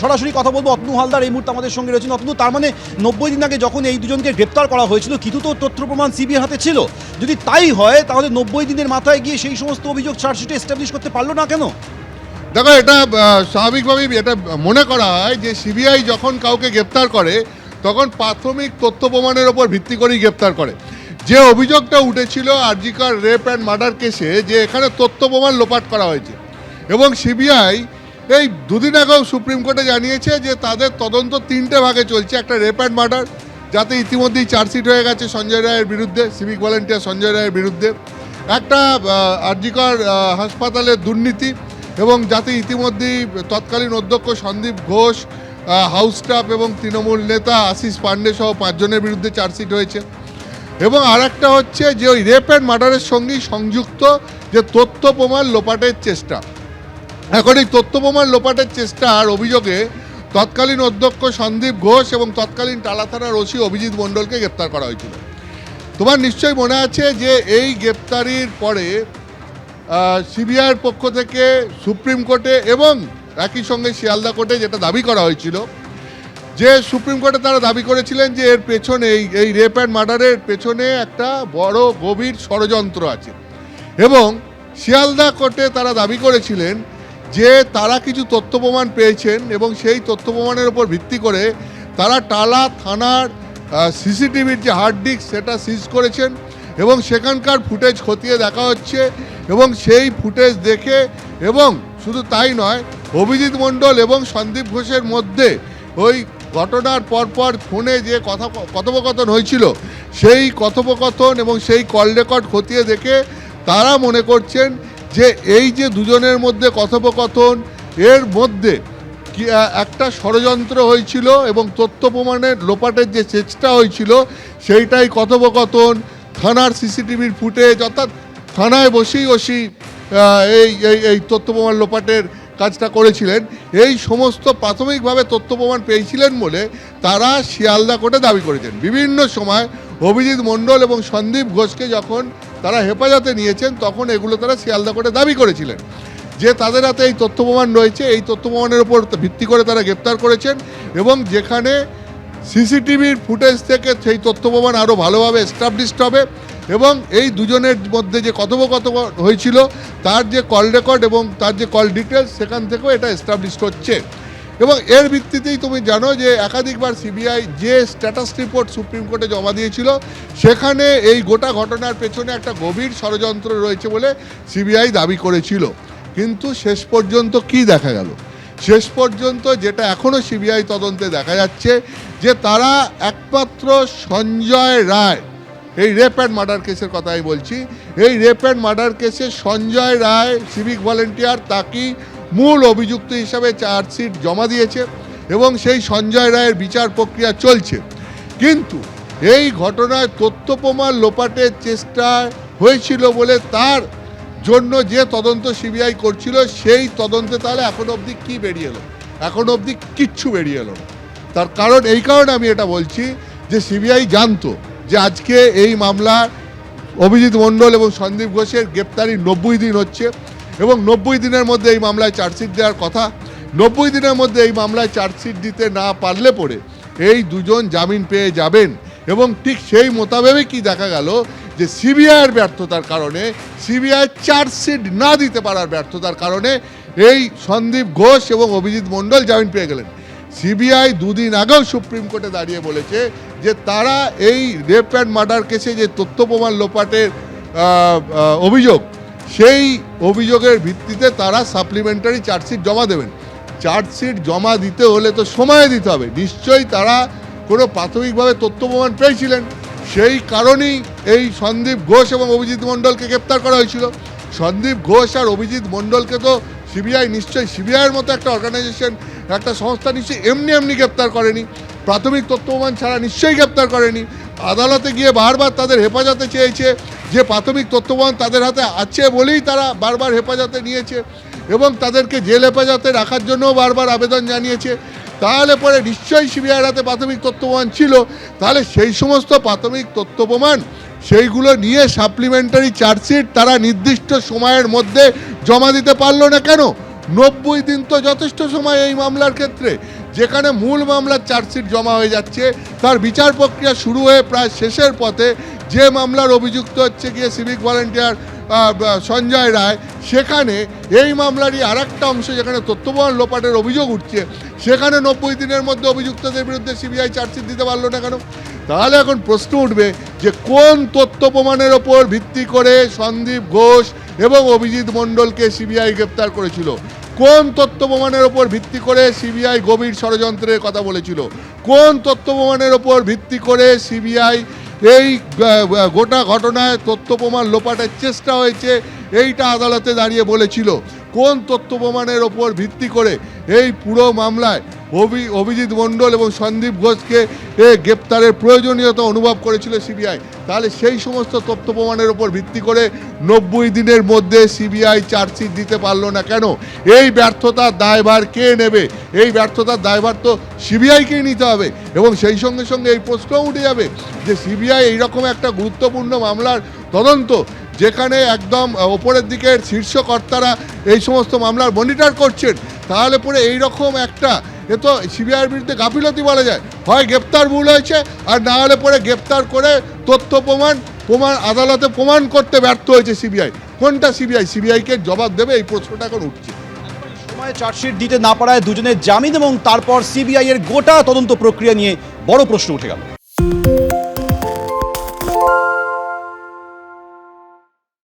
সরাসরি কথা বলবো অতনু হালদার এই মুহূর্তে আমাদের সঙ্গে রয়েছেন। অতনু, তার মানে 90 দিন আগে যখন এই দুজনকে গ্রেপ্তার করা হয়েছিল কিছু তো তথ্য প্রমাণ সিবিআইর হাতে ছিল। যদি তাই হয় তাহলে 90 দিনের মাথায় গিয়ে সেই সমস্ত অভিযোগ চার্জশিটে এস্টাবলিশ করতে পারলো না কেন? দেখো, এটা স্বাভাবিকভাবেই এটা মনে করা হয় যে সিবিআই যখন কাউকে গ্রেপ্তার করে তখন প্রাথমিক তথ্য প্রমাণের ওপর ভিত্তি করেই গ্রেপ্তার করে। যে অভিযোগটা উঠেছিল আরজিকর রেপ অ্যান্ড মার্ডার কেসে, যে এখানে তথ্য প্রমাণ লোপাট করা হয়েছে, এবং সিবিআই এই দুদিন আগেও সুপ্রিম কোর্টে জানিয়েছে যে তাদের তদন্ত 3টে ভাগে চলছে। একটা রেপ অ্যান্ড মার্ডার, যাতে ইতিমধ্যেই চার্জশিট হয়ে গেছে সঞ্জয় রায়ের বিরুদ্ধে, সিভিক ভলেন্টিয়ার সঞ্জয় রায়ের বিরুদ্ধে। একটা আরজিকর হাসপাতালের দুর্নীতি, এবং যাতে ইতিমধ্যেই তৎকালীন অধ্যক্ষ সন্দীপ ঘোষ, হাউস স্টাফ এবং তৃণমূল নেতা আশিস পান্ডে সহ 5 জনের বিরুদ্ধে চার্জশিট হয়েছে। এবং আর একটা হচ্ছে যে ওই রেপ অ্যান্ড মার্ডারের সঙ্গেই সংযুক্ত যে তথ্য প্রমাণ লোপাটের চেষ্টা। এখন এই তথ্য প্রমাণ লোপাটের চেষ্টার অভিযোগে তৎকালীন অধ্যক্ষ সন্দীপ ঘোষ এবং তৎকালীন টালা থানার ওসি অভিজিৎ মণ্ডলকে গ্রেপ্তার করা হয়েছিল। তোমার নিশ্চয়ই মনে আছে যে এই গ্রেপ্তারির পরে সিবিআইয়ের পক্ষ থেকে সুপ্রিম কোর্টে এবং একই সঙ্গে শিয়ালদা কোর্টে যেটা দাবি করা হয়েছিল, যে সুপ্রিম কোর্টে তারা দাবি করেছিলেন যে এর পেছনে এই রেপ অ্যান্ড মার্ডারের পেছনে একটা বড় গভীর ষড়যন্ত্র আছে। এবং শিয়ালদা কোর্টে তারা দাবি করেছিলেন যে তারা কিছু তথ্য প্রমাণ পেয়েছেন এবং সেই তথ্য প্রমাণের উপর ভিত্তি করে তারা টালা থানার সিসিটিভির যে হার্ড ডিস্ক সেটা সিজ করেছেন, এবং সেখানকার ফুটেজ খতিয়ে দেখা হচ্ছে। এবং সেই ফুটেজ দেখে, এবং শুধু তাই নয়, অভিজিৎ মণ্ডল এবং সন্দীপ ঘোষের মধ্যে ওই ঘটনার পরপর ফোনে যে কথোপকথন হয়েছিল, সেই কথোপকথন এবং সেই কল রেকর্ড খতিয়ে দেখে তারা মনে করছেন যে এই যে দুজনের মধ্যে কথোপকথন, এর মধ্যে কি একটা ষড়যন্ত্র হয়েছিল এবং তথ্য প্রমাণের লোপাটের যে চেষ্টা হয়েছিল সেইটাই কথোপকথন, থানার সিসিটিভির ফুটেজ, অর্থাৎ থানায় বসেই এই তথ্য প্রমাণ লোপাটের কাজটা করেছিলেন। এই সমস্ত প্রাথমিকভাবে তথ্য প্রমাণ পেয়েছিলেন বলে তারা শিয়ালদা কোর্টে দাবি করেছেন। বিভিন্ন সময় অভিজিৎ মণ্ডল এবং সন্দীপ ঘোষকে যখন তারা হেফাজতে নিয়েছেন তখন এগুলো তারা শিয়ালদা কোর্টে দাবি করেছিলেন যে তাদের হাতে এই তথ্য প্রমাণ রয়েছে। এই তথ্য প্রমাণের উপর ভিত্তি করে তারা গ্রেপ্তার করেছেন, এবং যেখানে সিসিটিভির ফুটেজ থেকে সেই তথ্য প্রমাণ আরও ভালোভাবে এস্টাবলিশড হবে, এবং এই দুজনের মধ্যে যে কথোপকথন হয়েছিল তার যে কল রেকর্ড এবং তার যে কল ডিটেলস, সেখান থেকেও এটা এস্টাবলিশড হচ্ছে। এবং এর ভিত্তিতেই তুমি জানো যে একাধিকবার সিবিআই যে স্ট্যাটাস রিপোর্ট সুপ্রিম কোর্টে জমা দিয়েছিল, সেখানে এই গোটা ঘটনার পেছনে একটা গভীর ষড়যন্ত্র রয়েছে বলে সিবিআই দাবি করেছিল। কিন্তু শেষ পর্যন্ত কি দেখা গেল? শেষ পর্যন্ত যেটা এখনও সিবিআই তদন্তে দেখা যাচ্ছে যে তারা একমাত্র সঞ্জয় রায়, এই রেপ অ্যান্ড মার্ডার কেসের কথাই বলছি, এই রেপ অ্যান্ড মার্ডার কেসে সঞ্জয় রায় সিভিক ভলেন্টিয়ার তাকেই মূল অভিযুক্ত হিসাবে চার্জশিট জমা দিয়েছে, এবং সেই সঞ্জয় রায়ের বিচার প্রক্রিয়া চলছে। কিন্তু এই ঘটনায় তথ্য প্রমাণ লোপাটের চেষ্টা হয়েছিল বলে তার জন্য যে তদন্ত সিবিআই করছিল, সেই তদন্তে তাহলে এখনো অবধি কী বেরিয়ে এলো? এখনো অবধি কিচ্ছু বেরিয়ে এলো না। তার কারণ এই কারণে আমি এটা বলছি যে সিবিআই জানতো যে আজকে এই মামলা অভিজিৎ মণ্ডল এবং সন্দীপ ঘোষের গ্রেপ্তারি 90 দিন হচ্ছে, এবং 90 দিনের মধ্যে এই মামলায় চার্জশিট দেওয়ার কথা। 90 দিনের মধ্যে এই মামলায় চার্জশিট দিতে না পারলে পরে এই দুজন জামিন পেয়ে যাবেন। এবং ঠিক সেই মোতাবেকই কি দেখা গেল যে সিবিআইয়ের ব্যর্থতার কারণে, সিবিআই চার্জশিট না দিতে পারার ব্যর্থতার কারণে এই সন্দীপ ঘোষ এবং অভিজিৎ মণ্ডল জামিন পেয়ে গেলেন। সিবিআই দুদিন আগেও সুপ্রিম কোর্টে দাঁড়িয়ে বলেছে যে তারা এই রেপ অ্যান্ড মার্ডার কেসে যে তথ্য প্রমাণ লোপাটের অভিযোগ, সেই অভিযোগের ভিত্তিতে তারা সাপ্লিমেন্টারি চার্জশিট জমা দেবেন। চার্জশিট জমা দিতে হলে তো সময় দিতে হবে, নিশ্চয়ই তারা কোনো প্রাথমিকভাবে তথ্য প্রমাণ পেয়েছিলেন। সেই কারণেই এই সন্দীপ ঘোষ এবং অভিজিৎ মণ্ডলকে গ্রেপ্তার করা হয়েছিল। সন্দীপ ঘোষ আর অভিজিৎ মণ্ডলকে তো সিবিআই নিশ্চয়ই, সিবিআইয়ের মতো একটা অর্গানাইজেশন, একটা সংস্থা নিশ্চয়ই এমনি গ্রেপ্তার করেনি, প্রাথমিক তথ্য প্রমাণ ছাড়া নিশ্চয়ই গ্রেপ্তার করেনি। আদালতে গিয়ে বারবার তাদের হেফাজতে চেয়েছে, যে প্রাথমিক তথ্য প্রমাণ তাদের হাতে আছে বলেই তারা বারবার হেফাজতে নিয়েছে, এবং তাদেরকে জেল হেফাজতে রাখার জন্যও বারবার আবেদন জানিয়েছে। তাহলে পরে নিশ্চয়ই সিবিআইয়ের হাতে প্রাথমিক তথ্য প্রমাণ ছিল। তাহলে সেই সমস্ত প্রাথমিক তথ্য প্রমাণ সেইগুলো নিয়ে সাপ্লিমেন্টারি চার্জশিট তারা নির্দিষ্ট সময়ের মধ্যে জমা দিতে পারলো না কেন? 90 দিন তো যথেষ্ট সময় এই মামলার ক্ষেত্রে, যেখানে মূল মামলার চার্জশিট জমা হয়ে যাচ্ছে, তার বিচার প্রক্রিয়া শুরু হয়ে প্রায় শেষের পথে, যে মামলার অভিযুক্ত হচ্ছে গিয়ে সিভিক ভলেন্টিয়ার সঞ্জয় রায়, সেখানে এই মামলারই আর একটা অংশ যেখানে তথ্যপ্রমাণ লোপাটের অভিযোগ উঠছে, সেখানে 90 দিনের মধ্যে অভিযুক্তদের বিরুদ্ধে সিবিআই চার্জশিট দিতে পারলো না কেন? তাহলে এখন প্রশ্ন উঠবে যে কোন তথ্য প্রমাণের ওপর ভিত্তি করে সন্দীপ ঘোষ এবং অভিজিৎ মণ্ডলকে সিবিআই গ্রেপ্তার করেছিল? কোন তথ্য প্রমাণের ওপর ভিত্তি করে সিবিআই গভীর ষড়যন্ত্রের কথা বলেছিল? কোন তথ্য প্রমাণের ওপর ভিত্তি করে সিবিআই এই গোটা ঘটনায় তথ্য প্রমাণ লোপাটের চেষ্টা হয়েছে এইটা আদালতে দাঁড়িয়ে বলেছিল? কোন তথ্য প্রমাণের ওপর ভিত্তি করে এই পুরো মামলায় অভিজিৎ মণ্ডল এবং সন্দীপ ঘোষকে গ্রেপ্তারের প্রয়োজনীয়তা অনুভব করেছিল সিবিআই? তাহলে সেই সমস্ত তথ্য প্রমাণের ওপর ভিত্তি করে 90 দিনের মধ্যে সিবিআই চার্জশিট দিতে পারলো না কেন? এই ব্যর্থতার দায়ভার কে নেবে? এই ব্যর্থতার দায়ভার তো সিবিআইকেই নিতে হবে। এবং সেই সঙ্গে সঙ্গে এই প্রশ্নও উঠে যাবে যে সিবিআই এইরকম একটা গুরুত্বপূর্ণ মামলার তদন্ত, যেখানে একদম ওপরের দিকের শীর্ষকর্তারা এই সমস্ত মামলার মনিটর করছেন, তাহলে পরে এইরকম একটা এ তো সিবিআইয়ের বিরুদ্ধে গাফিলতি বলা যায়। হয় গ্রেপ্তার ভুল হয়েছে, আর না হলে পরে গ্রেপ্তার করে তথ্য প্রমাণ আদালতে প্রমাণ করতে ব্যর্থ হয়েছে সিবিআই। কোনটা সিবিআই? সিবিআইকে জবাব দেবে, এই প্রশ্নটা এখন উঠছে। সময় চার্জশিট দিতে না পারায় দুজনের জামিন এবং তারপর সিবিআই এর গোটা তদন্ত প্রক্রিয়া নিয়ে বড় প্রশ্ন উঠে গেল।